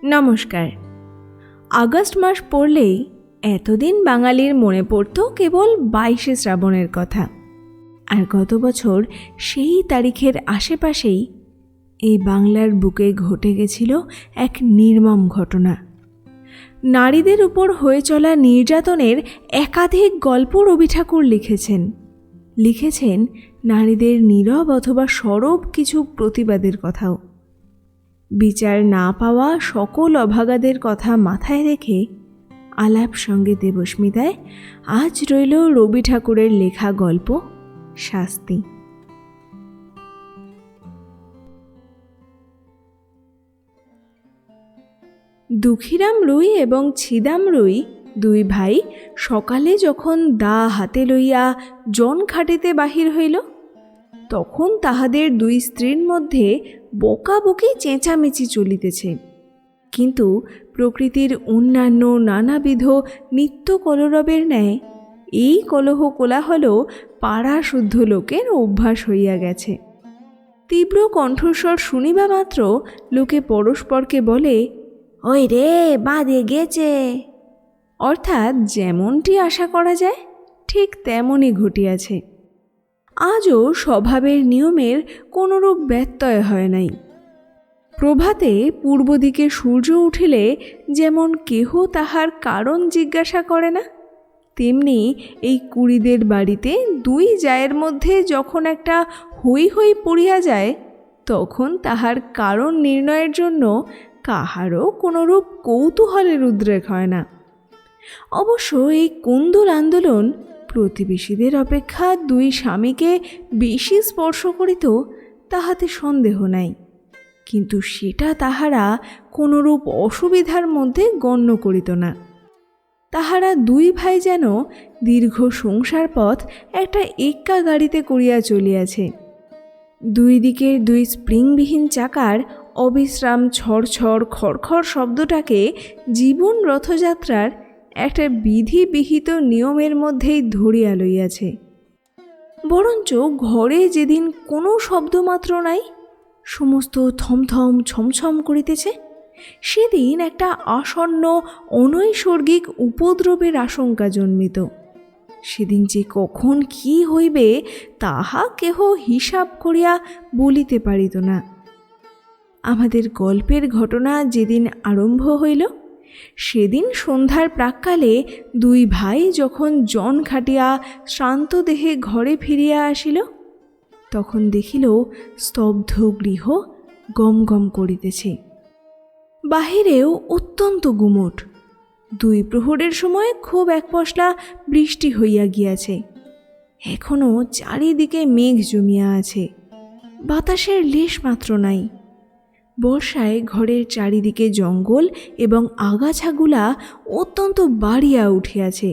নমস্কার। আগস্ট মাস পড়লেই এতদিন বাঙালির মনে পড়ত কেবল 22শে শ্রাবণের কথা। আর গত বছর সেই তারিখের আশেপাশেই এই বাংলার বুকে ঘটে গেছিল এক নির্মম ঘটনা। নারীদের উপর হয়ে চলা নির্যাতনের একাধিক গল্প রবি ঠাকুর লিখেছেন নারীদের নীরব অথবা সরব কিছু প্রতিবাদের কথাও। বিচার না পাওয়া সকল অভাগাদের কথা মাথায় রেখে আলাপ সঙ্গে দেবস্মিতায় আজ রইল রবি ঠাকুরের লেখা গল্প শাস্তি। দুঃখীরাম রুই এবং ছিদাম রুই দুই ভাই সকালে যখন দা হাতে লইয়া জন খাটিতে বাহির হইল, তখন তাহাদের দুই স্ত্রীর মধ্যে বকাবকি চেঁচামেচি চলিতেছে। কিন্তু প্রকৃতির অন্যান্য নানাবিধ নিত্য কলরবের ন্যায় এই কলহ কোলাহল পাড়া শুদ্ধ লোকের অভ্যাস হইয়া গেছে। তীব্র কণ্ঠস্বর শুনিবা মাত্র লোকে পরস্পরকে বলে, ওই রে বাঁধে গেছে। অর্থাৎ যেমনটি আশা করা যায় ঠিক তেমনই ঘটিয়াছে। আজও স্বভাবের নিয়মের কোনরূপ ব্যত্যয় হয় নাই। প্রভাতে পূর্ব দিকে সূর্য উঠিলে যেমন কেহ তাহার কারণ জিজ্ঞাসা করে না, তেমনি এই কুড়িদের বাড়িতে দুই জায়ের মধ্যে যখন একটা হই হই পড়িয়া যায়, তখন তাহার কারণ নির্ণয়ের জন্য কাহারও কোনরূপ কৌতূহলের উদ্রেক হয় না। অবশ্য এই কুন্দল আন্দোলন প্রতিবেশীদের অপেক্ষা দুই স্বামীকে বেশি স্পর্শ করিত তাহাতে সন্দেহ নাই, কিন্তু সেটা তাহারা কোনরূপ অসুবিধার মধ্যে গণ্য করিত না। তাহারা দুই ভাই যেন দীর্ঘ সংসার পথ একটা এক্কা গাড়িতে করিয়া চলিয়াছে। দুই দিকের দুই স্প্রিংবিহীন চাকার অবিশ্রাম ছড়ছড় খড়খড় শব্দটাকে জীবন রথযাত্রার একটা বিধিবিহিত নিয়মের মধ্যেই ধরিয়া লইয়াছে। বরঞ্চ ঘরে যেদিন কোনো শব্দমাত্র নাই, সমস্ত থমথম ছমছম করিতেছে, সেদিন একটা আসন্ন অনৈসর্গিক উপদ্রবের আশঙ্কা জন্মিত। সেদিন যে কখন কি হইবে তাহা কেহ হিসাব করিয়া বলিতে পারিত না। আমাদের গল্পের ঘটনা যেদিন আরম্ভ হইল, সেদিন সন্ধ্যার প্রাক্কালে দুই ভাই যখন জন খাটিয়া শ্রান্ত দেহে ঘরে ফিরিয়া আসিল, তখন দেখিল স্তব্ধ গৃহ গম গম করিতেছে। বাহিরেও অত্যন্ত গুমট। দুই প্রহরের সময় খুব এক পশলা বৃষ্টি হইয়া গিয়াছে। এখনও চারিদিকে মেঘ জমিয়া আছে, বাতাসের লেশ মাত্র নাই। বর্ষায় ঘরের চারিদিকে জঙ্গল এবং আগাছাগুলা অত্যন্ত বাড়িয়া উঠিয়াছে।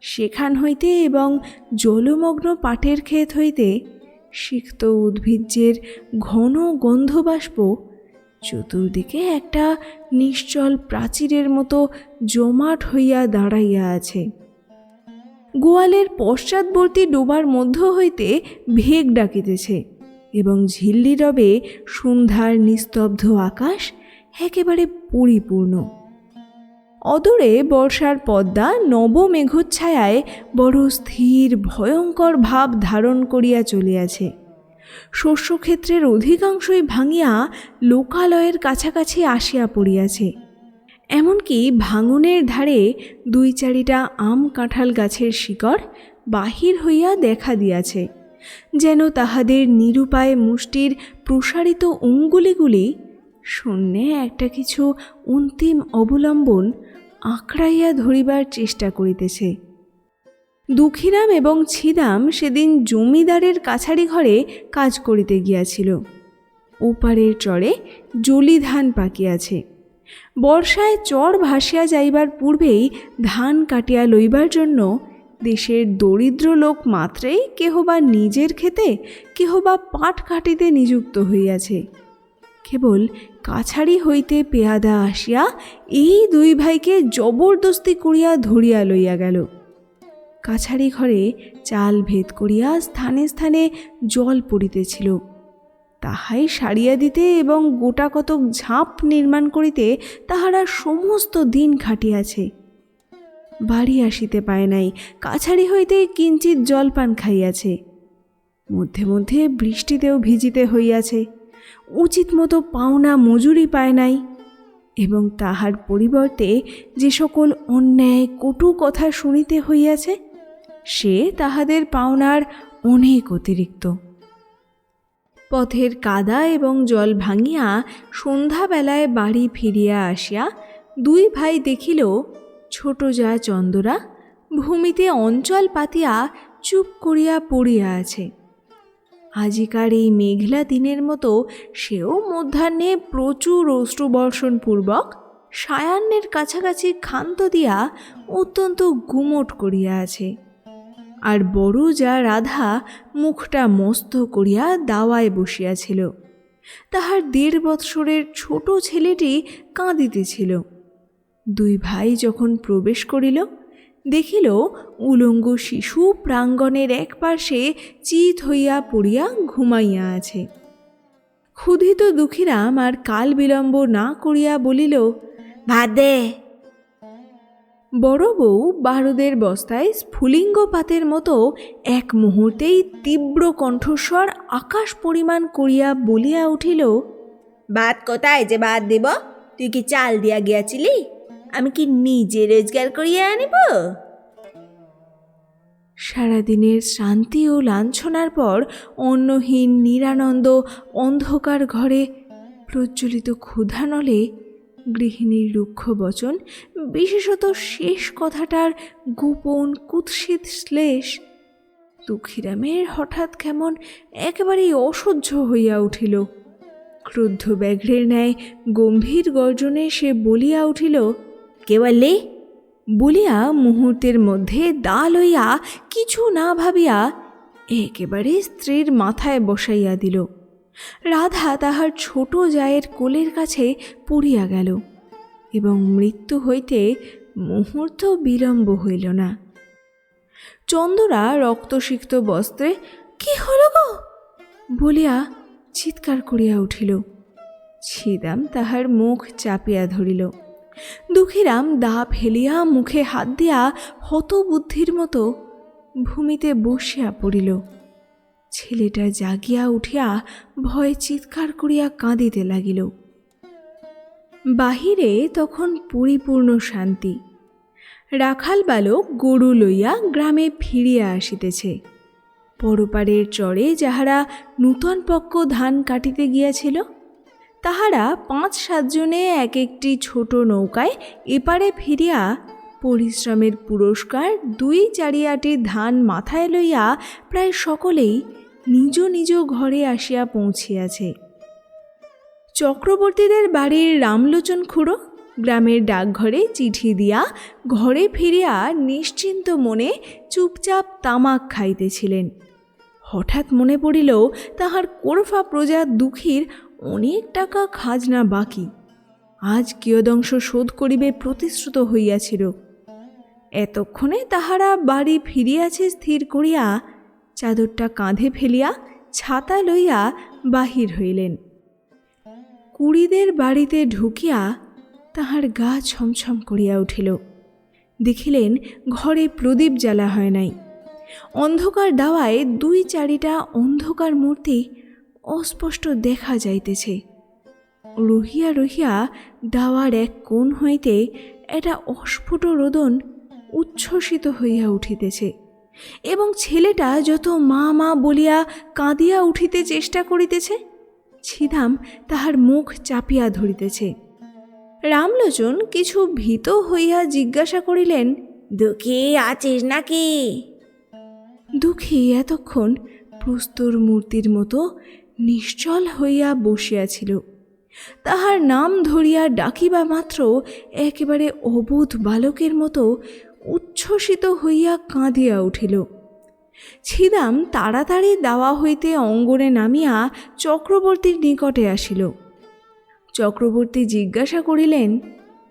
সেখান হইতে এবং জলমগ্ন পাটের ক্ষেত হইতে সিক্ত উদ্ভিজ্জের ঘন গন্ধবাষ্প চতুর্দিকে একটা নিশ্চল প্রাচীরের মতো জমাট হইয়া দাঁড়াইয়া আছে। গোয়ালের পশ্চাৎবর্তী ডোবার মধ্য হইতে ভেগ ডাকিতেছে এবং ঝিল্লি রবে সন্ধ্যার নিস্তব্ধ আকাশ একেবারে পরিপূর্ণ। অদূরে বর্ষার পদ্মা নবমেঘচ্ছায়ায় বড় স্থির ভয়ঙ্কর ভাব ধারণ করিয়া চলিয়াছে। শস্যক্ষেত্রের অধিকাংশই ভাঙিয়া লোকালয়ের কাছাকাছি আসিয়া পড়িয়াছে। এমনকি ভাঙনের ধারে দুই চারিটা আম কাঁঠাল গাছের শিকড় বাহির হইয়া দেখা দিয়াছে, যেন তাহাদের নিরুপায় মুষ্টির প্রসারিত অঙ্গুলিগুলি শূন্যে একটা কিছু অন্তিম অবলম্বন আঁকড়াইয়া ধরিবার চেষ্টা করিতেছে। দুঃখীরাম এবং ছিদাম সেদিন জমিদারের কাছারি ঘরে কাজ করিতে গিয়াছিল। ওপারের চরে জলি ধান পাকিয়াছে। বর্ষায় চর ভাসিয়া যাইবার পূর্বেই ধান কাটিয়া লইবার জন্য দেশের দরিদ্র লোক মাত্রেই কেহ বা নিজের ক্ষেতে, কেহ বা পাট কাটিতে নিযুক্ত হইয়াছে। কেবল কাছারি হইতে পেয়াদা আসিয়া এই দুই ভাইকে জবরদস্তি করিয়া ধরিয়া লইয়া গেল। কাছারি ঘরে চাল ভেদ করিয়া স্থানে স্থানে জল পড়িতেছিল। তাহাই সারিয়া দিতে এবং গোটা কতক ঝাঁপ নির্মাণ করিতে তাহারা সমস্ত দিন খাটিয়াছে। বাড়ি আসিতে পায় নাই, কাছারি হইতে কিঞ্চিৎ জলপান খাইয়াছে। মধ্যে মধ্যে বৃষ্টিতেও ভিজিতে হইয়াছে, উচিত মতো পাওনা মজুরি পায় নাই, এবং তাহার পরিবর্তে যে সকল অন্যায় কটু কথা শুনিতে হইয়াছে সে তাহাদের পাওনার অনেক অতিরিক্ত। পথের কাদা এবং জল ভাঙিয়া সন্ধ্যাবেলায় বাড়ি ফিরিয়া আসিয়া দুই ভাই দেখিল ছোট জা চন্দরা ভূমিতে অঞ্চল পাতিয়া চুপ করিয়া পড়িয়া আছে। আজিকার এই মেঘলা দিনের মতো সেও মধ্যাহ্নে প্রচুর অশ্রুবর্ষণপূর্বক সায়াহ্নের কাছাকাছি ক্ষান্ত দিয়া অত্যন্ত গুমট করিয়া আছে। আর বড় যা রাধা মুখটা মস্ত করিয়া দাওয়ায় বসিয়াছিল। তাহার 1.5 বৎসরের ছোট ছেলেটি কাঁদিতেছিল। দুই ভাই যখন প্রবেশ করিল, দেখিল উলঙ্গ শিশু প্রাঙ্গণের এক পার্শ্বে চিত হইয়া পড়িয়া ঘুমাইয়া আছে। ক্ষুধিত দুঃখীরাম আর কাল বিলম্ব না করিয়া বলিল, ভাত দে। বড় বউ বারুদের বস্তায় স্ফুলিঙ্গ পাতের মতো এক মুহূর্তেই তীব্র কণ্ঠস্বর আকাশ পরিমাণ করিয়া বলিয়া উঠিল, ভাত কোথায় যে ভাত দিব? তুই কি চাল দিয়া গিয়াছিলি? আমি কি নিজে রোজগার করিয়া আনিব? সারাদিনের শান্তি ও লাঞ্ছনার পর অন্নহীন নিরানন্দ অন্ধকার ঘরে প্রজ্বলিত ক্ষুধানলে গৃহিণীর রুক্ষ বচন, বিশেষত শেষ কথাটার গোপন কুৎসিত শ্লেষ, দুঃখীরামের হঠাৎ কেমন একেবারেই অসহ্য হইয়া উঠিল। ক্রুদ্ধ ব্যাঘ্রের ন্যায় গম্ভীর গর্জনে সে বলিয়া উঠিল, কে বললি? বলিয়া মুহূর্তের মধ্যে দা লইয়া কিছু না ভাবিয়া একেবারে স্ত্রীর মাথায় বসাইয়া দিল। রাধা তাহার ছোট জায়ের কোলের কাছে পড়িয়া গেল এবং মৃত্যু হইতে মুহূর্ত বিলম্ব হইল না। চন্দরা রক্তসিক্ত বস্ত্রে কি হল গো বলিয়া চিৎকার করিয়া উঠিল। ছিদাম তাহার মুখ চাপিয়া ধরিল। দুঃখীরাম দা ফেলিয়া মুখে হাত দিয়া হতবুদ্ধির মতো ভূমিতে বসিয়া পড়িল। ছেলেটা জাগিয়া উঠিয়া ভয়ে চিৎকার করিয়া কাঁদিতে লাগিল। বাহিরে তখন পরিপূর্ণ শান্তি। রাখাল বালক গরু লইয়া গ্রামে ফিরিয়া আসিতেছে। পরপারের চরে যাহারা নূতন পক্ষ ধান কাটিতে গিয়াছিল, তাহারা 5-7 জনে এক একটি ছোট নৌকায় এপারে ফিরিয়া পরিশ্রমের পুরস্কার 2-4 আটি ধান মাথায় লইয়া প্রায় সকলেই নিজ নিজ ঘরে আসিয়া পৌঁছিয়াছে। চক্রবর্তীদের বাড়ির রামলোচন খুড়ো গ্রামের ডাকঘরে চিঠি দিয়া ঘরে ফিরিয়া নিশ্চিন্ত মনে চুপচাপ তামাক খাইতেছিলেন। হঠাৎ মনে পড়িল তাহার কোরফা প্রজা দুঃখীর অনেক টাকা খাজনা বাকি, আজ কিয়দংশ শোধ করিবে প্রতিশ্রুত হইয়াছিল। এতক্ষণে তাহারা বাড়ি ফিরিয়াছে স্থির করিয়া চাদরটা কাঁধে ফেলিয়া ছাতা লইয়া বাহির হইলেন। কুড়িদের বাড়িতে ঢুকিয়া তাহার গা ছমছম করিয়া উঠিল। দেখিলেন ঘরে প্রদীপ জ্বালা হয় নাই। অন্ধকার দাওয়ায় 2-4টা অন্ধকার মূর্তি অস্পষ্ট দেখা যাইতেছে। রহিয়া রহিয়া দাওয়ার এক কোণ হইতে একটা অস্ফুট রোদন উচ্ছ্বসিত হইয়া উঠিতেছে এবং ছেলেটা যত মা মা বলিয়া কাঁদিয়া উঠিতে চেষ্টা করিতেছে, ছিদাম তাহার মুখ চাপিয়া ধরিতেছে। রামলোচন কিছু ভীত হইয়া জিজ্ঞাসা করিলেন, দুঃখী আছিস নাকি? দুঃখী এতক্ষণ প্রস্তর মূর্তির মতো নিশ্চল হইয়া বসিয়াছিল। তাহার নাম ধরিয়া ডাকিবা মাত্র একেবারে অবোধ বালকের মতো উচ্ছ্বসিত হইয়া কাঁদিয়া উঠিল। ছিদাম তাড়াতাড়ি দাওয়া হইতে অঙ্গনে নামিয়া চক্রবর্তীর নিকটে আসিল। চক্রবর্তী জিজ্ঞাসা করিলেন,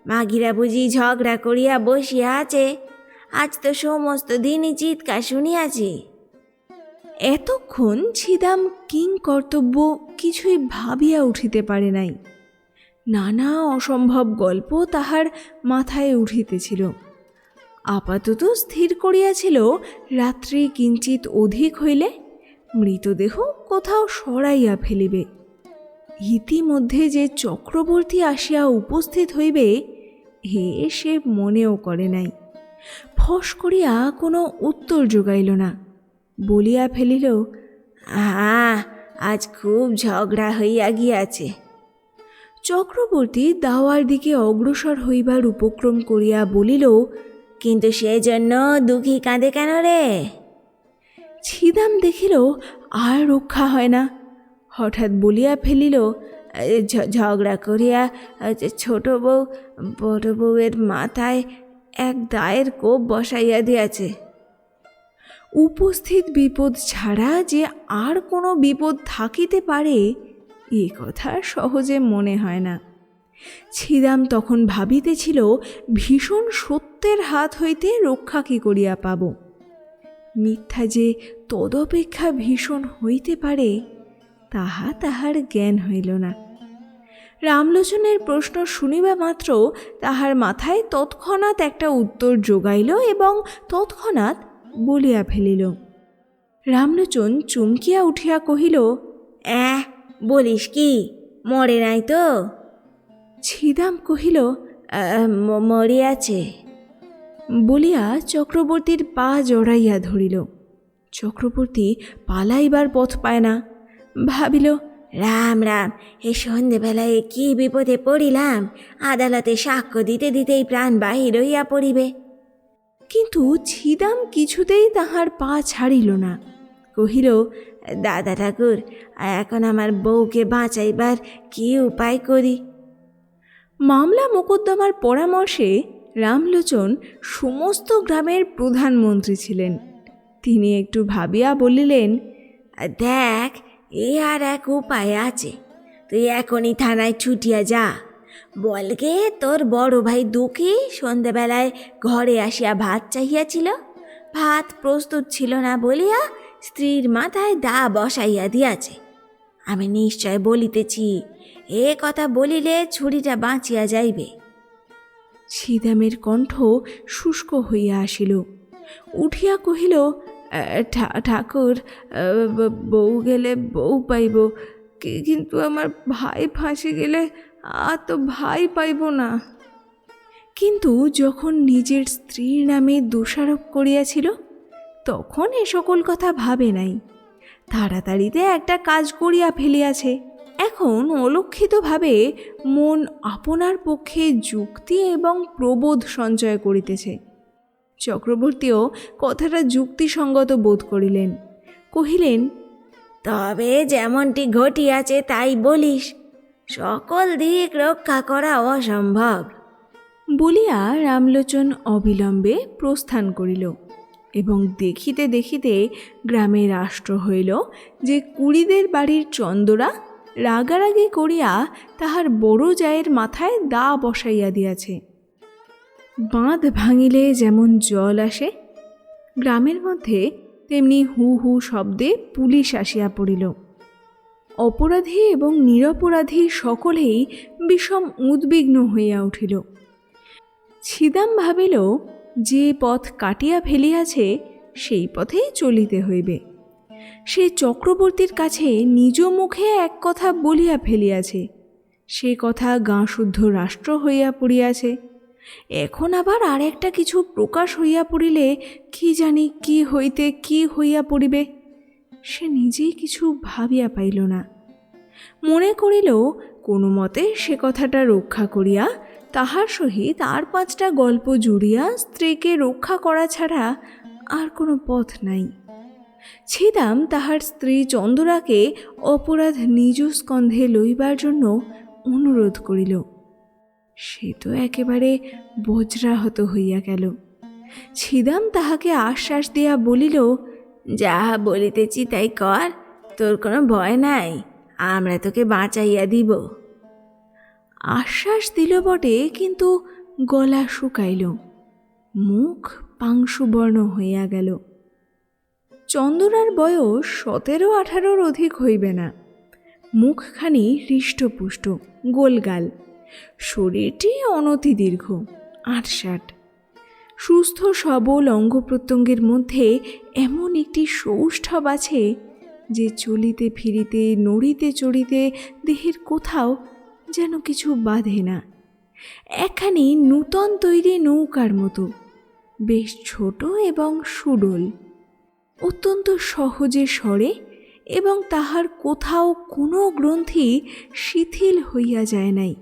মাগিরা বুঝি ঝগড়া করিয়া বসিয়া আছে? আজ তো সমস্ত দিনই চিৎকার শুনিয়াছি। এতক্ষণ ছিদাম কিং কর্তব্য কিছুই ভাবিয়া উঠিতে পারে নাই। নানা অসম্ভব গল্প তাহার মাথায় উঠিতেছিল। আপাতত স্থির করিয়াছিল রাত্রি কিঞ্চিত অধিক হইলে মৃতদেহ কোথাও সরাইয়া ফেলিবে। ইতিমধ্যে যে চক্রবর্তী আসিয়া উপস্থিত হইবে সে মনেও করে নাই। ফস করিয়া কোনো উত্তর যোগাইল না, বলিয়া ফেলিল, আজ খুব ঝগড়া হইয়া গিয়াছে। চক্রবর্তী দাওয়ার দিকে অগ্রসর হইবার উপক্রম করিয়া বলিল, কিন্তু সেজন্য দুঃখী কাঁদে কেন রে? ছিদাম দেখিল আর রক্ষা হয় না, হঠাৎ বলিয়া ফেলিল, ঝগড়া করিয়া ছোট বউ বড় বউয়ের মাথায় এক দায়ের কোপ বসাইয়া দিয়াছে। উপস্থিত বিপদ ছাড়া যে আর কোনো বিপদ থাকিতে পারে এ কথা সহজে মনে হয় না। ছিদাম তখন ভাবিতেছিল ভীষণ সত্যের হাত হইতে রক্ষা কি করিয়া পাব। মিথ্যা যে তদপেক্ষা ভীষণ হইতে পারে তাহা তাহার জ্ঞান হইল না। রামলোচনের প্রশ্ন শুনিবা মাত্র তাহার মাথায় তৎক্ষণাৎ একটা উত্তর যোগাইল এবং তৎক্ষণাৎ বলিয়া ফেলিল। রামলোচন চমকিয়া উঠিয়া কহিল, বলিস কি, মরে নাই তো? ছিদাম কহিল, মরিয়াছে বলিয়া চক্রবর্তীর পা জড়াইয়া ধরিল। চক্রবর্তী পালাইবার পথ পায় না, ভাবিল, রাম রাম, এই সন্ধেবেলায় কি বিপদে পড়িলাম, আদালতে সাক্ষ্য দিতে দিতেই প্রাণ বাহির হইয়া পড়িবে। কিন্তু ছিদাম কিছুতেই তাহার পা ছাড়িল না, কহিল, দাদা ঠাকুর, এখন আমার বউকে বাঁচাইবার কি উপায় করি? মামলা মোকদ্দমার পরামর্শে রামলোচন সমস্ত গ্রামের প্রধানমন্ত্রী ছিলেন। তিনি একটু ভাবিয়া বলিলেন, দেখ, আর এক উপায় আছে। তুই এখনই থানায় ছুটিয়া যা, বলগে তোর বড় ভাই দুঃখী সন্ধ্যাবেলায় ঘরে আসিয়া ভাত চাহিয়াছিল, ভাত প্রস্তুত ছিল না বলিয়া স্ত্রীর মাথায় দা বসাইয়া দিয়াছে। আমি নিশ্চয় বলিতেছি, এ কথা বলিলে ছুরিটা বাঁচিয়া যাইবে। ছিদামের কণ্ঠ শুষ্ক হইয়া আসিল। উঠিয়া কহিল, ঠাকুর, বউ গেলে বউ পাইব, কিন্তু আমার ভাই ফাঁসি গেলে আর তো ভাই পাইব না। কিন্তু যখন নিজের স্ত্রীর নামে দোষারোপ করিয়াছিল তখন এ সকল কথা ভাবে নাই। তাড়াতাড়িতে একটা কাজ করিয়া ফেলিয়াছে। এখন অলক্ষিতভাবে মন আপনার পক্ষে যুক্তি এবং প্রবোধ সঞ্চয় করিতেছে। চক্রবর্তীও কথাটা যুক্তিসঙ্গত বোধ করিলেন, কহিলেন, তবে যেমনটি ঘটিয়াছে তাই বলিস, সকল দিক রক্ষা করা অসম্ভব। বলিয়া রামলোচন অবিলম্বে প্রস্থান করিল এবং দেখিতে দেখিতে গ্রামে রাষ্ট্র হইল যে কুড়িদের বাড়ির চন্দরা রাগারাগি করিয়া তাহার বড় জায়ের মাথায় দা বসাইয়া দিয়াছে। বাঁধ ভাঙিলে যেমন জল আসে, গ্রামের মধ্যে তেমনি হু হু শব্দে পুলিশ আসিয়া পড়িল। অপরাধী এবং নিরপরাধী সকলেই বিষম উদ্বিগ্ন হইয়া উঠিল। ছিদাম ভাবিল, যে পথ কাটিয়া ফেলিয়াছে সেই পথেই চলিতে হইবে। সে চক্রবর্তীর কাছে নিজ মুখে এক কথা বলিয়া ফেলিয়াছে, সে কথা গাঁশুদ্ধ রাষ্ট্র হইয়া পড়িয়াছে। এখন আবার আর একটা কিছু প্রকাশ হইয়া পড়িলে কি জানি কি হইতে কি হইয়া পড়িবে, সে নিজেই কিছু ভাবিয়া পাইল না। মনে করিল কোনো মতে সে কথাটা রক্ষা করিয়া তাহার সহিত আর 5টা গল্প জুড়িয়া স্ত্রীকে রক্ষা করা ছাড়া আর কোনো পথ নাই। ছিদাম তাহার স্ত্রী চন্দরাকে অপরাধ নিজ স্কন্ধে লইবার জন্য অনুরোধ করিল। সে তো একেবারে বজ্রাহত হইয়া গেল। ছিদাম তাহাকে আশ্বাস দিয়া বলিল, যাহা বলিতেছি তাই কর, তোর কোনো ভয় নাই, আমরা তোকে বাঁচাইয়া দিব। আশ্বাস দিল বটে, কিন্তু গলা শুকাইল, মুখ পাংশুবর্ণ হইয়া গেল। চন্দরার বয়স 17-18 অধিক হইবে না। মুখখানি হৃষ্টপুষ্ট, গোলগাল, শরীরটি অনতি দীর্ঘ, আটসাট। সুস্থ সবল অঙ্গ প্রত্যঙ্গের মধ্যে এমন একটি সৌষ্ঠব আছে যে চলিতে ফিরিতে নড়িতে চড়িতে দেহের কোথাও যেন কিছু বাধে না। একখানি নূতন তৈরি নৌকার মতো, বেশ ছোট এবং সুডোল, অত্যন্ত সহজে সরে এবং তাহার কোথাও কোনো গ্রন্থি শিথিল হইয়া যায় নাই।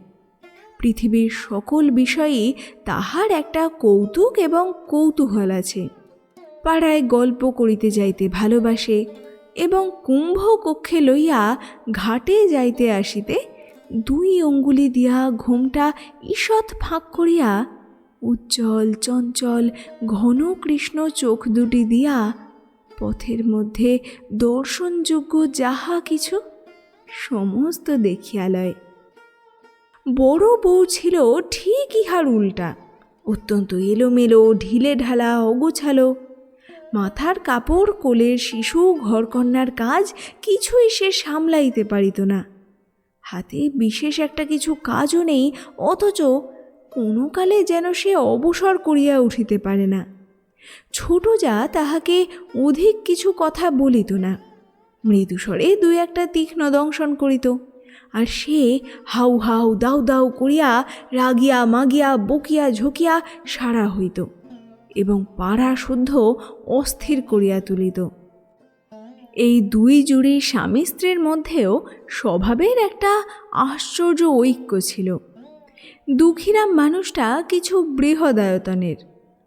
পৃথিবীর সকল বিষয়েই তাহার একটা কৌতুক এবং কৌতূহল আছে। পাড়ায় গল্প করিতে যাইতে ভালোবাসে এবং কুম্ভ কক্ষে লইয়া ঘাটে যাইতে আসিতে 2 অঙ্গুলি দিয়া ঘোমটা ঈষৎ ফাঁক করিয়া উজ্জ্বল চঞ্চল ঘন কৃষ্ণ চোখ দুটি দিয়া পথের মধ্যে দর্শনযোগ্য যাহা কিছু সমস্ত দেখিয়া লয়। বড় বউ ছিল ঠিক ইহার উল্টা, অত্যন্ত এলোমেলো, ঢিলে ঢালা, অগোছালো। মাথার কাপড়, কোলের শিশু, ঘরকন্যার কাজ কিছুই সে সামলাইতে পারিত না। হাতে বিশেষ একটা কিছু কাজও নেই, অথচ কোনো কালে যেন সে অবসর করিয়া উঠিতে পারে না। ছোট যা তাহাকে অধিক কিছু কথা বলিত না, মৃদুস্বরে 2-1 তীক্ষ্ণ দংশন করিত, আর সে হাউ হাউ দাউ দাউ করিয়া রাগিয়া মাগিয়া বকিয়া ঝকিয়া সারা হইত এবং পাড়া শুদ্ধ অস্থির করিয়া তুলিত। এই 2 জুড়ি স্বামী স্ত্রীর মধ্যেও স্বভাবের একটা আশ্চর্য ঐক্য ছিল। দুঃখীরাম মানুষটা কিছু বৃহদায়তনের,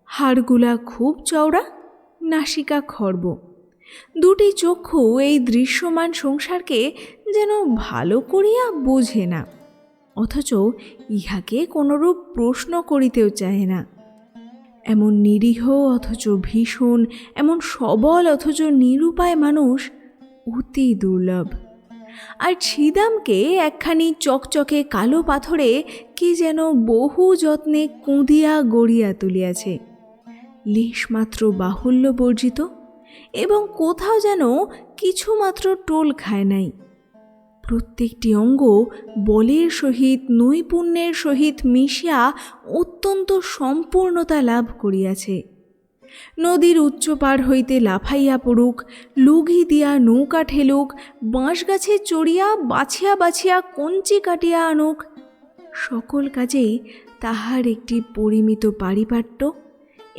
হাড়গুলা খুব চওড়া, নাসিকা খর্ব, 2টি চক্ষু এই দৃশ্যমান সংসারকে যেন ভালো করিয়া বোঝে না, অথচ ইহাকে কোনরূপ প্রশ্ন করিতেও চাহে না। এমন নিরীহ অথচ ভীষণ, এমন সবল অথচ নিরুপায় মানুষ অতি দুর্লভ। আর ছিদামকে একখানি চকচকে কালো পাথরে কে যেন বহু যত্নে কুঁদিয়া গড়িয়া তুলিয়াছে, লেশমাত্র বাহুল্য বর্জিত এবং কোথাও যেন কিছুমাত্র টোল খায় নাই। প্রত্যেকটি অঙ্গ বলের সহিত নৈপুণ্যের সহিত মিশিয়া অত্যন্ত সম্পূর্ণতা লাভ করিয়াছে। নদীর উচ্চ পার হইতে লাফাইয়া পড়ুক, লুঘি দিয়া নৌকা ঠেলুক, বাঁশ গাছে চড়িয়া বাছিয়া বাছিয়া কঞ্চি কাটিয়া আনুক, সকল কাজেই তাহার একটি পরিমিত পারিপাট্য,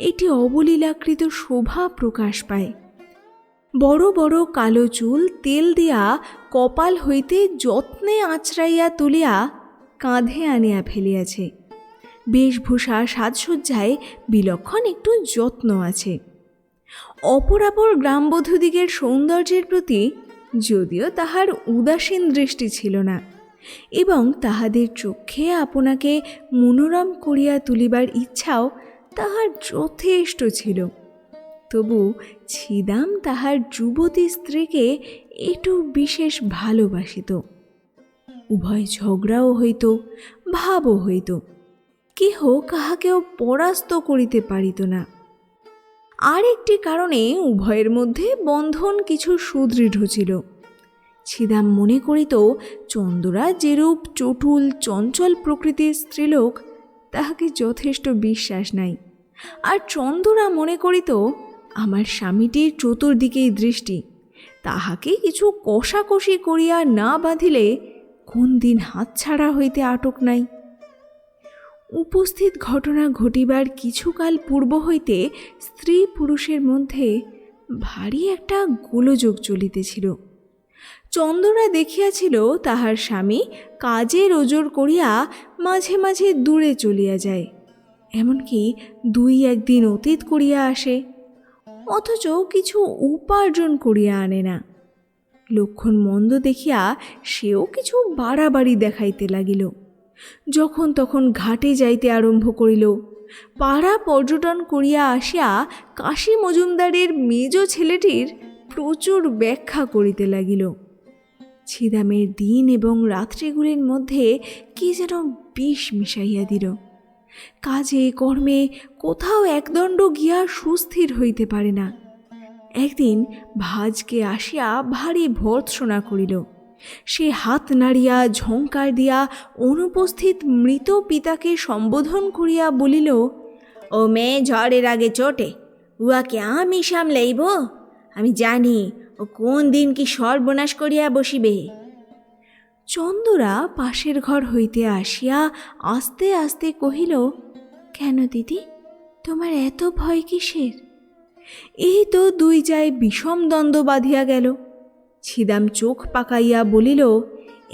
একটি অবলীলাকৃত শোভা প্রকাশ পায়। বড় বড় কালো চুল তেল দিয়া কপাল হইতে যত্নে আঁচড়াইয়া তুলিয়া কাঁধে আনিয়া ফেলিয়াছে। বেশভূষা সাজসজ্জায় বিলক্ষণ একটু যত্ন আছে। অপরাপর গ্রামবধূদিগের সৌন্দর্যের প্রতি যদিও তাহার উদাসীন দৃষ্টি ছিল না, এবং তাহাদের চক্ষে আপনাকে মনোরম করিয়া তুলিবার ইচ্ছাও তাহার যথেষ্ট ছিল, তবু ছিদাম তাহার যুবতী স্ত্রীকে একটু বিশেষ ভালোবাসিত। উভয় ঝগড়াও হইত, ভাবও হইত, কেহ কাহাকেও পরাস্ত করিতে পারিত না। আর একটি কারণে উভয়ের মধ্যে বন্ধন কিছু সুদৃঢ় ছিল। ছিদাম মনে করিত চন্দরা যেরূপ চটুল চঞ্চল প্রকৃতির স্ত্রীলোক, তাহাকে যথেষ্ট বিশ্বাস নাই, আর চন্দরা মনে করিত আমার স্বামীটির চতুর্দিকেই দৃষ্টি, তাহাকে কিছু কষাকষি করিয়া না বাঁধিলে কোন দিন হাতছাড়া হইতে আটক নাই। উপস্থিত ঘটনা ঘটিবার কিছুকাল পূর্ব হইতে স্ত্রী পুরুষের মধ্যে ভারী একটা গোলযোগ চলিতেছিল। চন্দরা দেখিয়াছিল তাহার স্বামী কাজে ওজর করিয়া মাঝে মাঝে দূরে চলিয়া যায়, এমনকি 2-1 দিন অতীত করিয়া আসে, অথচ কিছু উপার্জন করিয়া আনে না। লক্ষণ মন্দ দেখিয়া সেও কিছু বাড়াবাড়ি দেখাইতে লাগিল। যখন তখন ঘাটে যাইতে আরম্ভ করিল, পাড়া পর্যটন করিয়া আসিয়া কাশী মজুমদারের মেজ ছেলেটির প্রচুর ব্যাখ্যা করিতে লাগিল। ছিদামের দিন এবং রাত্রিগুলির মধ্যে কি যেন বিষ মিশাইয়া দিল। কাজে কর্মে কোথাও একদণ্ড গিয়া সুস্থির হইতে পারে না। একদিন ভাজকে আসিয়া ভারী ভর্ৎসনা করিল সে হাত নাড়িয়া ঝঙ্কার দিয়া অনুপস্থিত মৃত পিতাকে সম্বোধন করিয়া বলিল, ও মেয়ে ঝড়ের আগে চোটে, উহাকে আমি সামলাইব। আমি জানি ও কোন দিন কি সর্বনাশ করিয়া বসিবে। চন্দরা পাশের ঘর হইতে আসিয়া আস্তে আস্তে কহিল, কেন দিদি, তোমার এত ভয় কিসের? এই তো দুই যায় বিষম দ্বন্দ্ব বাঁধিয়া গেল। ছিদাম চোখ পাকাইয়া বলিল,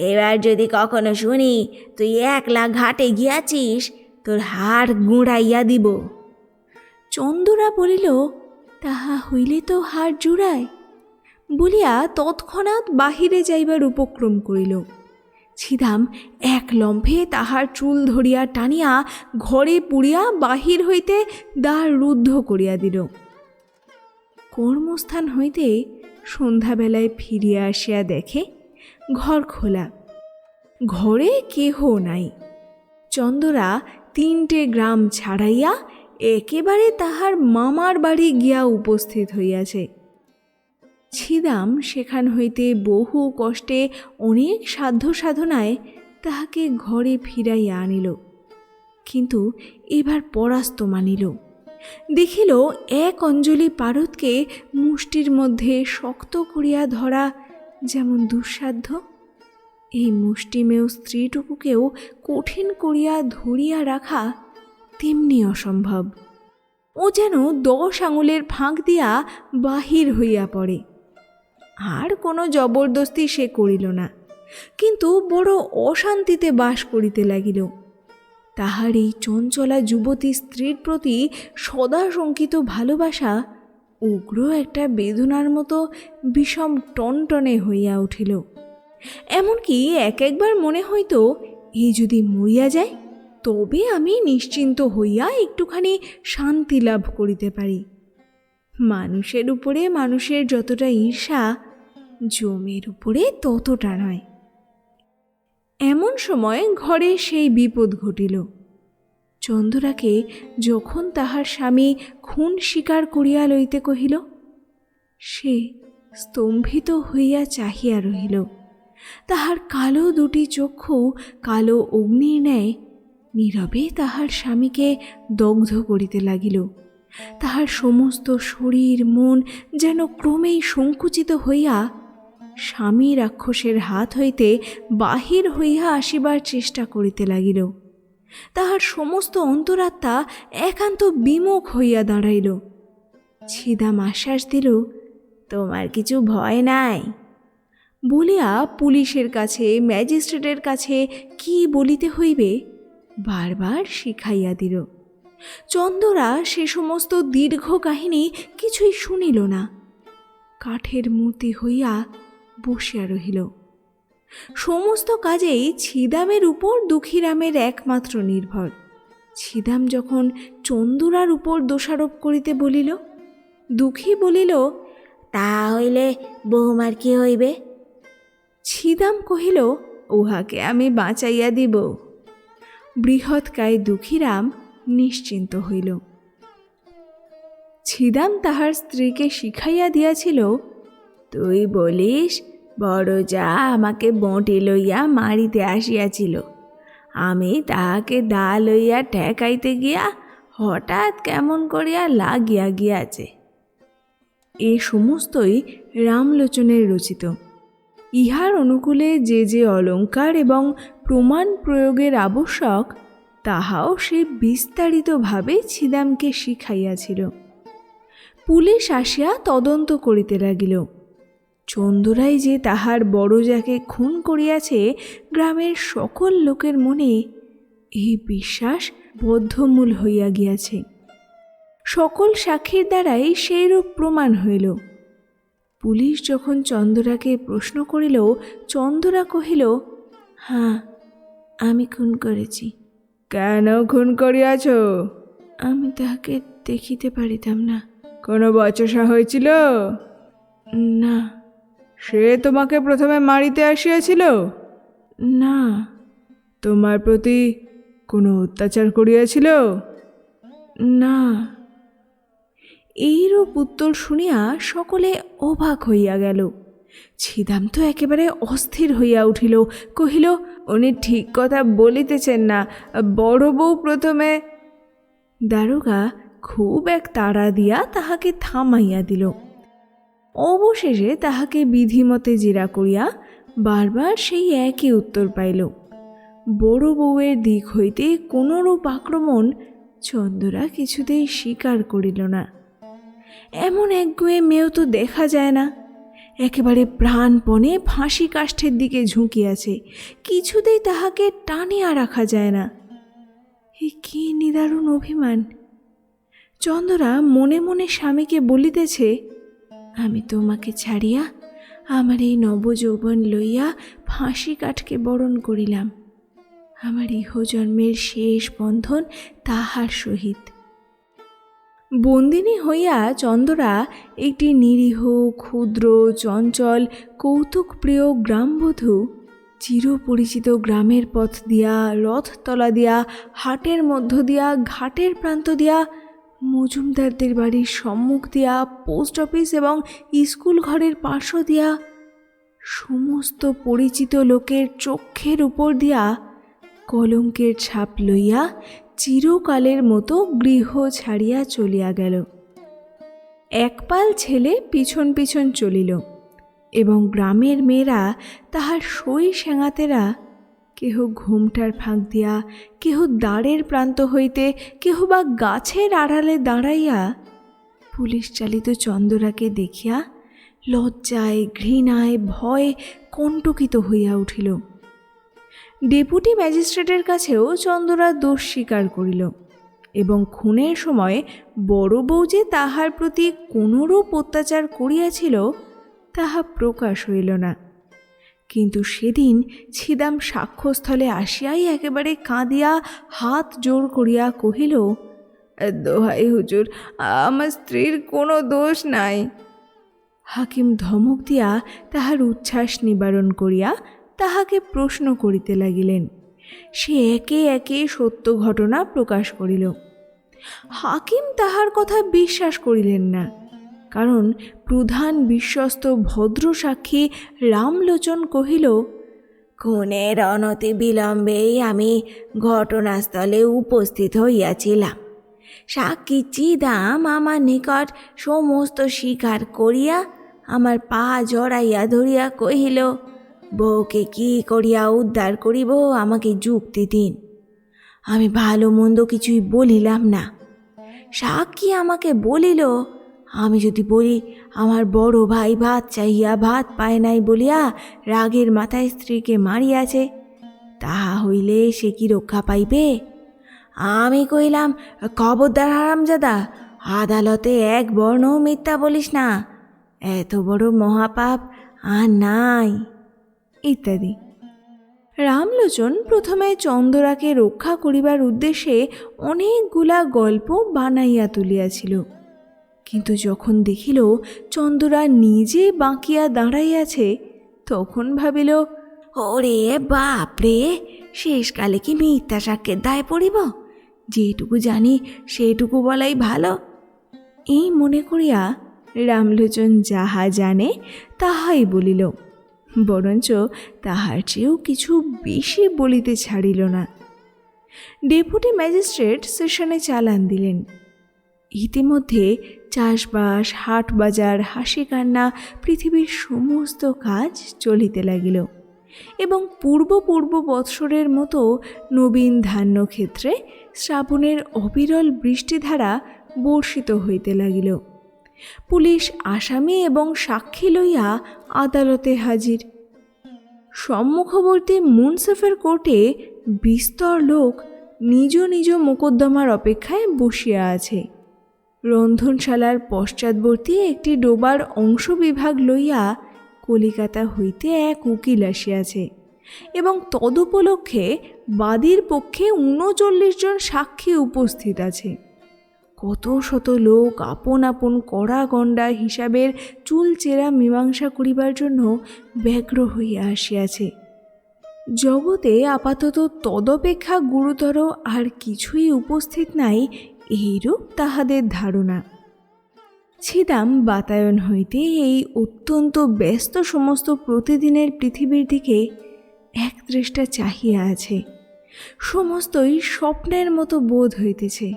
এবার যদি কখনো শুনি তুই একলা ঘাটে গিয়াছিস, তোর হাড় গুঁড়াইয়া দিব। চন্দরা বলিল, তাহা হইলে তো হাড় জুড়ায়, বলিয়া তৎক্ষণাৎ বাহিরে যাইবার উপক্রম করিল। ছিদাম এক লম্ফে তাহার চুল ধরিয়া টানিয়া ঘরে পুড়িয়া বাহির হইতে দ্বার রুদ্ধ করিয়া দিল। কর্মস্থান হইতে সন্ধ্যাবেলায় ফিরিয়া আসিয়া দেখে ঘর খোলা, ঘরে কেহ নাই। চন্দরা 3টে গ্রাম ছাড়াইয়া একেবারে তাহার মামার বাড়ি গিয়া উপস্থিত হইয়াছে। ছিদাম সেখান হইতে বহু কষ্টে অনেক সাধ্য সাধনায় তাহাকে ঘরে ফিরাইয়া আনিল, কিন্তু এবার পরাস্ত মানিল। দেখিল এক অঞ্জলি পারদকে মুষ্টির মধ্যে শক্ত করিয়া ধরা যেমন দুঃসাধ্য, এই মুষ্টিমেয় স্ত্রীটুকুকেও কঠিন করিয়া ধরিয়া রাখা তেমনি অসম্ভব। ও যেন 10 আঙুলের ফাঁক দিয়া বাহির হইয়া পড়ে। আর কোনো জবরদস্তি সে করিল না, কিন্তু বড় অশান্তিতে বাস করিতে লাগিল। তাহার এই চঞ্চলা যুবতী স্ত্রীর প্রতি সদা শঙ্কিত ভালোবাসা উগ্র একটা বেদনার মতো বিষম টনটনে হইয়া উঠিল। এমনকি একবার মনে হইত, এই যদি মরিয়া যায় তবে আমি নিশ্চিন্ত হইয়া একটুখানি শান্তি লাভ করিতে পারি। মানুষের উপরে মানুষের যতটা ঈর্ষা, জমের উপরে ততটা নয়। এমন সময় ঘরে সেই বিপদ ঘটিল। চন্দরাকে যখন তাহার স্বামী খুন স্বীকার করিয়া লইতে কহিল, সে স্তম্ভিত হইয়া চাহিয়া রহিল। তাহার কালো 2টি চক্ষু কালো অগ্নির ন্যায় নীরবে তাহার স্বামীকে দগ্ধ করিতে লাগিল। তাহার সমস্ত শরীর মন যেন ক্রমেই সংকুচিত হইয়া স্বামী রাক্ষসের হাত হইতে বাহির হইয়া আসিবার চেষ্টা করিতে লাগিল। তাহার সমস্ত অন্তরাত্মা একান্ত বিমুখ হইয়া দাঁড়াইল। ছিদাম আশ্বাস দিল, তোমার কিছু ভয় নাই বলিয়া পুলিশের কাছে, ম্যাজিস্ট্রেটের কাছে কি বলিতে হইবে বারবার শিখাইয়া দিল। চন্দরা সে সমস্ত দীর্ঘ কাহিনী কিছুই শুনিল না, কাঠের মূর্তি হইয়া বসিয়া রহিল। সমস্ত কাজেই ছিদামের উপর দুঃখীরামের একমাত্র নির্ভর। ছিদাম যখন চন্দরার উপর দোষারোপ করিতে বলিল, দুঃখী বলিল, তা হইলে বৌমার কি হইবে? ছিদাম কহিল, উহাকে আমি বাঁচাইয়া দিব। বৃহৎকায় দুঃখীরাম নিশ্চিন্ত হইল। ছিদাম তাহার স্ত্রীকে শিখাইয়া দিয়াছিল, তুই বলিস বড় যা আমাকে বঁটি লইয়া মারিতে আসিয়াছিল, আমি তাহাকে দা লইয়া ঠেকাইতে গিয়া হঠাৎ কেমন করিয়া লাগিয়া গিয়াছে। এ সমস্তই রামলোচনের রচিত। ইহার অনুকূলে যে যে অলঙ্কার এবং প্রমাণ প্রয়োগের আবশ্যক তাহাও সে বিস্তারিতভাবে ছিদামকে শিখাইয়াছিল। পুলিশ আসিয়া তদন্ত করিতে লাগিল। চন্দরাই যে তাহার বড়জাকে খুন করিয়াছে, গ্রামের সকল লোকের মনে এই বিশ্বাস বদ্ধমূল হইয়া গিয়াছে। সকল সাক্ষীর দ্বারাই সেইরূপ প্রমাণ হইল। পুলিশ যখন চন্দরাকে প্রশ্ন করিল, চন্দরা কহিল, হ্যাঁ, আমি খুন করেছি। কেন খুন করিয়াছ? আমি তাহাকে দেখিতে পারিতাম না। কোনো বচসা হয়েছিল? না। সে তোমাকে প্রথমে মারিতে আসিয়াছিল? না। তোমার প্রতি কোনো অত্যাচার করিয়াছিল? না। এইরূপ উত্তর শুনিয়া সকলে অবাক হইয়া গেল। ছিদাম তো একেবারে অস্থির হইয়া উঠিল, কহিল, উনি ঠিক কথা বলিতেছেন না, বড় বউ প্রথমে। দারোগা খুব এক তাড়া দিয়া তাহাকে থামাইয়া দিল। অবশেষে তাহাকে বিধিমতে জেরা করিয়া বারবার সেই একই উত্তর পাইল। বড় বউয়ের দিক হইতে কোনরূপ আক্রমণ চন্দরা কিছুতেই স্বীকার করিল না। এমন একগুঁয়ে মেয়েও তো দেখা যায় না। একেবারে প্রাণপণে ফাঁসি কাষ্ঠের দিকে ঝুঁকিয়াছে, কিছুতেই তাহাকে টানিয়া রাখা যায় না। এ কি নিদারুণ অভিমান! চন্দরা মনে মনে স্বামীকে বলিতেছে, আমি তোমাকে ছাড়িয়া আমার এই নবযৌবন লইয়া ফাঁসি কাঠকে বরণ করিলাম। আমার ইহজন্মের শেষ বন্ধন তাহার সহিত। বন্দিনী হইয়া চন্দরা একটি নিরীহ, ক্ষুদ্র, চঞ্চল, কৌতুকপ্রিয় গ্রামবধূ চিরপরিচিত গ্রামের পথ দিয়া, রথতলা দিয়া, হাটের মধ্য দিয়া, ঘাটের প্রান্ত দিয়া, মজুমদারদের বাড়ির সম্মুখ দিয়া, পোস্ট অফিস এবং স্কুল ঘরের পার্শ্ব দিয়া, সমস্ত পরিচিত লোকের চক্ষের উপর দিয়া কলঙ্কের ছাপ লইয়া চিরকালের মতো গৃহ ছাড়িয়া চলিয়া গেল। একপাল ছেলে পিছন পিছন চলিল এবং গ্রামের মেয়েরা তাহার সই সেঙাতেরা কেহ ঘোমটার ফাঁক দিয়া, কেহ দ্বারের প্রান্ত হইতে, কেহ বা গাছের আড়ালে দাঁড়াইয়া পুলিশ চালিত চন্দরাকে দেখিয়া লজ্জায়, ঘৃণায়, ভয়ে কণ্টকিত হইয়া উঠিল। ডেপুটি ম্যাজিস্ট্রেটের কাছেও চন্দরা দোষ স্বীকার করিল এবং খুনের সময় বড় বউ যে তাহার প্রতি কোনরূপ অত্যাচার করিয়াছিল তাহা প্রকাশ হইল না। কিন্তু সেদিন ছিদাম সাক্ষ্যস্থলে আসিয়াই একেবারে কাঁদিয়া হাত জোড় করিয়া কহিল, দোহাই হুজুর, আমার স্ত্রীর কোনো দোষ নাই। হাকিম ধমক দিয়া তাহার উচ্ছ্বাস নিবারণ করিয়া তাহাকে প্রশ্ন করিতে লাগিলেন। সে একে একে সত্য ঘটনা প্রকাশ করিল। হাকিম তাহার কথা বিশ্বাস করিলেন না, কারণ প্রধান বিশ্বস্ত ভদ্র সাক্ষী রামলোচন কহিল, খুনের অনতি বিলম্বেই আমি ঘটনাস্থলে উপস্থিত হইয়াছিলাম। সাক্ষী চিদাম আমার নিকট সমস্ত স্বীকার করিয়া আমার পা জড়াইয়া ধরিয়া কহিল, বউকে কি করিয়া উদ্ধার করিব, আমাকে যুক্তি দিন। আমি ভালো মন্দ কিছুই বলিলাম না। সাক্ষী আমাকে বলিল, আমি যদি বলি আমার বড় ভাই ভাত চাহিয়া ভাত পায় নাই বলিয়া রাগের মাথায় স্ত্রীকে মারিয়াছে, তাহা হইলে সে কি রক্ষা পাইবে? আমি কহিলাম, খবরদার হারামজাদা, আদালতে এক বর্ণ মিথ্যা বলিস না, এত বড় মহাপাপ আর নাই, ইত্যাদি। রামলোচন প্রথমে চন্দরাকে রক্ষা করিবার উদ্দেশ্যে অনেকগুলা গল্প বানাইয়া তুলিয়াছিল, কিন্তু যখন দেখিল চন্দরা নিজে বাঁকিয়া দাঁড়াইয়াছে তখন ভাবিল, ওরে বাপরে, শেষকালে কি মিথ্যা সাক্ষ্যের দায় পড়িব? যেটুকু জানি সেটুকু বলাই ভালো। এই মনে করিয়া রামলোচন যাহা জানে তাহাই বলিল, বরঞ্চ তাহার চেয়েও কিছু বেশি বলিতে ছাড়িল না। ডেপুটি ম্যাজিস্ট্রেট সেশনে চালান দিলেন। ইতিমধ্যে চাষবাস, হাট বাজার, হাসি কান্না, পৃথিবীর সমস্ত কাজ চলিতে লাগিল এবং পূর্ব বৎসরের মতো নবীন ধান্যক্ষেত্রে শ্রাবণের অবিরল বৃষ্টিধারা বর্ষিত হইতে লাগিল। পুলিশ আসামি এবং সাক্ষী লইয়া আদালতে হাজির। সম্মুখবর্তী মুনসিফের কোর্টে বিস্তর লোক নিজ নিজ মোকদ্দমার অপেক্ষায় বসিয়া আছে। রন্ধনশালার পশ্চাৎবর্তী একটি ডোবার অংশ বিভাগ লইয়া কলিকাতা হইতে এক উকিল আসিয়াছে এবং তদুপলক্ষে বাদীর পক্ষে 39 জন সাক্ষী উপস্থিত আছে। কত শত লোক আপন আপন কড়া গণ্ডা হিসাবের চুলচেরা মীমাংসা করিবার জন্য ব্যগ্র হইয়া আসিয়াছে। জগতে আপাতত তদপেক্ষা গুরুতর আর কিছুই উপস্থিত নাই, এইরূপ তাহাদের ধারণা। ছিদাম বাতায়ন হইতে এই অত্যন্ত ব্যস্ত সমস্ত প্রতিদিনের পৃথিবীর দিকে একদৃষ্টা চাহিয়া আছে। সমস্তই স্বপ্নের মতো বোধ হইতেছে।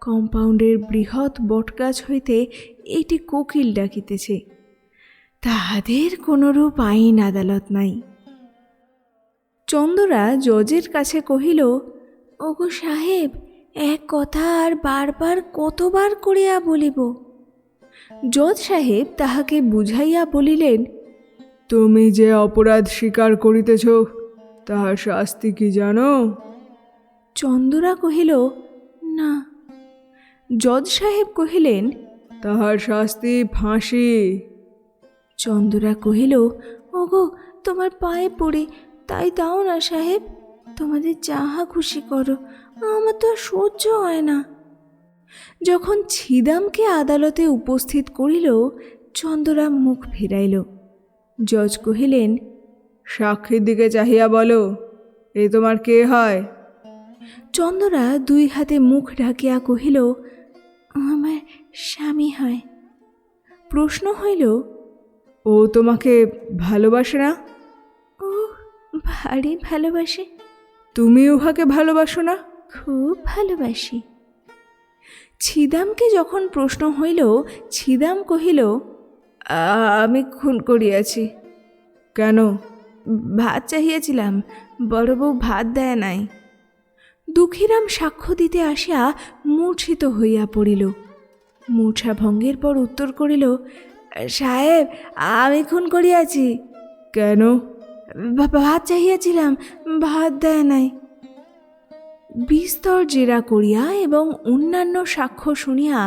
কম্পাউন্ডের বৃহৎ বটগাছ হইতে একটি কোকিল ডাকিতেছে। তাহাদের কোনরূপ আইন আদালত নাই। চন্দরা জজের কাছে কহিল, ওগো সাহেব, এক কথা আর বারবার কতবার করিয়া বলিব? জজ সাহেব তাহাকে বুঝাইয়া বলিলেন, তুমি যে অপরাধ স্বীকার করিতেছ তাহার শাস্তি কি জানো? চন্দরা কহিল, না। জজ সাহেব কহিলেন, তাহার শাস্তি ফাঁসি। চন্দরা কহিল, ওগো তোমার পায়ে পড়ি, তাই দাও না সাহেব, তোমাদের যাহা খুশি করো, আমার তো আর সহ্য হয় না। যখন ছিদামকে আদালতে উপস্থিত করিল, চন্দরা মুখ ফিরাইল। জজ কহিলেন, সাক্ষীর দিকে চাহিয়া বলো, এ তোমার কে হয়? চন্দরা দুই হাতে মুখ ঢাকিয়া কহিল, আমার স্বামী হয়। প্রশ্ন হইল, ও তোমাকে ভালোবাসে না? ও ভারী ভালোবাসে। তুমি উহাকে ভালোবাসো না? খুব ভালোবাসি। ছিদামকে যখন প্রশ্ন হইল, ছিদাম কহিল, আমি খুন করিয়াছি। কেন? ভাত চাহিয়াছিলাম, বড় বউ ভাত দেয় নাই। দুঃখীরাম সাক্ষ্য দিতে আসিয়া মূর্ছিত হইয়া পড়িল। মূর্ছা ভঙ্গের পর উত্তর করিল, সাহেব, আমি খুন করিয়াছি। কেন? ভাত চাহিয়াছিলাম, ভাত দেয় নাই। বিস্তর জেরা করিয়া এবং অন্যান্য সাক্ষ্য শুনিয়া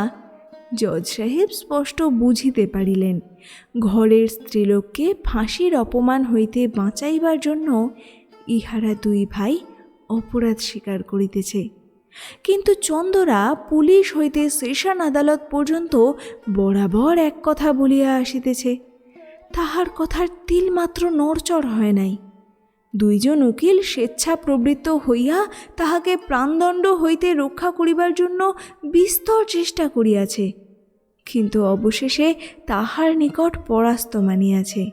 জজ সাহেব স্পষ্ট বুঝিতে পারিলেন, ঘরের স্ত্রীলোককে ফাঁসির অপমান হইতে বাঁচাইবার জন্য ইহারা দুই ভাই অপরাধ স্বীকার করিতেছে। কিন্তু চন্দরা পুলিশ হইতে সেশন আদালত পর্যন্ত বরাবর এক কথা বলিয়া আসিতেছে। তাহার কথার তিলমাত্র নড়চড় হয় নাই। দুইজন উকিল স্বেচ্ছা প্রবৃত্ত হইয়া তাহাকে প্রাণদণ্ড হইতে রক্ষা করিবার জন্য বিস্তর চেষ্টা করিয়াছে, কিন্তু অবশেষে তাহার নিকট পরাস্ত মানিয়াছে।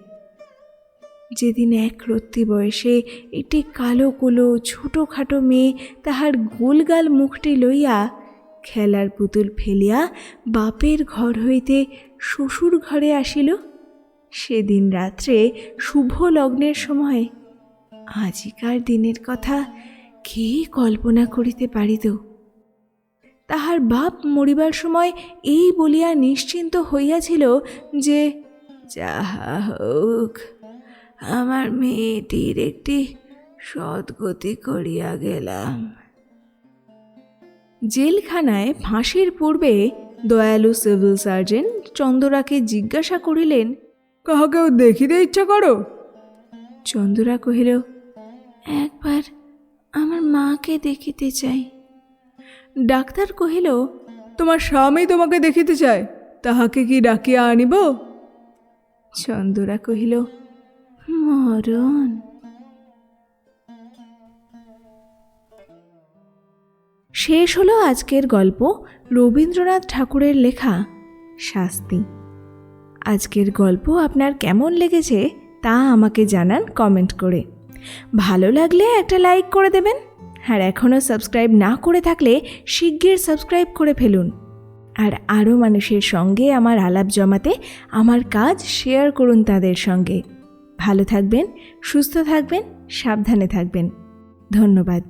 যেদিন একরত্তি বয়সে একটি কালো কুলো ছোটোখাটো মেয়ে তাহার গোলগাল মুখটি লইয়া খেলার পুতুল ফেলিয়া বাপের ঘর হইতে শ্বশুর ঘরে আসিল, সেদিন রাত্রে শুভ লগ্নের সময় আজিকার দিনের কথা কে কল্পনা করিতে পারিত? তাহার বাপ মরিবার সময় এই বলিয়া নিশ্চিন্ত হইয়াছিল যে, যাহা হোক, আমার মেয়েটির একটি সদ্গতি করিয়া গেলাম। জেলখানায় ফাঁসির পূর্বে দয়ালু সিভিল সার্জন চন্দরাকে জিজ্ঞাসা করিলেন, কাহাকেও দেখিতে ইচ্ছা করো? চন্দরা কহিল, একবার আমার মাকে দেখিতে চাই। ডাক্তার কহিল, তোমার স্বামী তোমাকে দেখিতে চায়, তাহাকে কি ডাকিয়া আনিব? চন্দরা কহিল, মরণ। শেষ হলো আজকের গল্প, রবীন্দ্রনাথ ঠাকুরের লেখা শাস্তি। আজকের গল্প আপনার কেমন লেগেছে তা আমাকে জানান কমেন্ট করে। ভালো লাগলে একটা লাইক করে দেবেন, আর এখনও সাবস্ক্রাইব না করে থাকলে শিগগির সাবস্ক্রাইব করে ফেলুন। আর আরও মানুষের সঙ্গে আমার আলাপ জমাতে আমার কাজ শেয়ার করুন তাদের সঙ্গে। ভালো থাকবেন, সুস্থ থাকবেন, সাবধানে থাকবেন। ধন্যবাদ।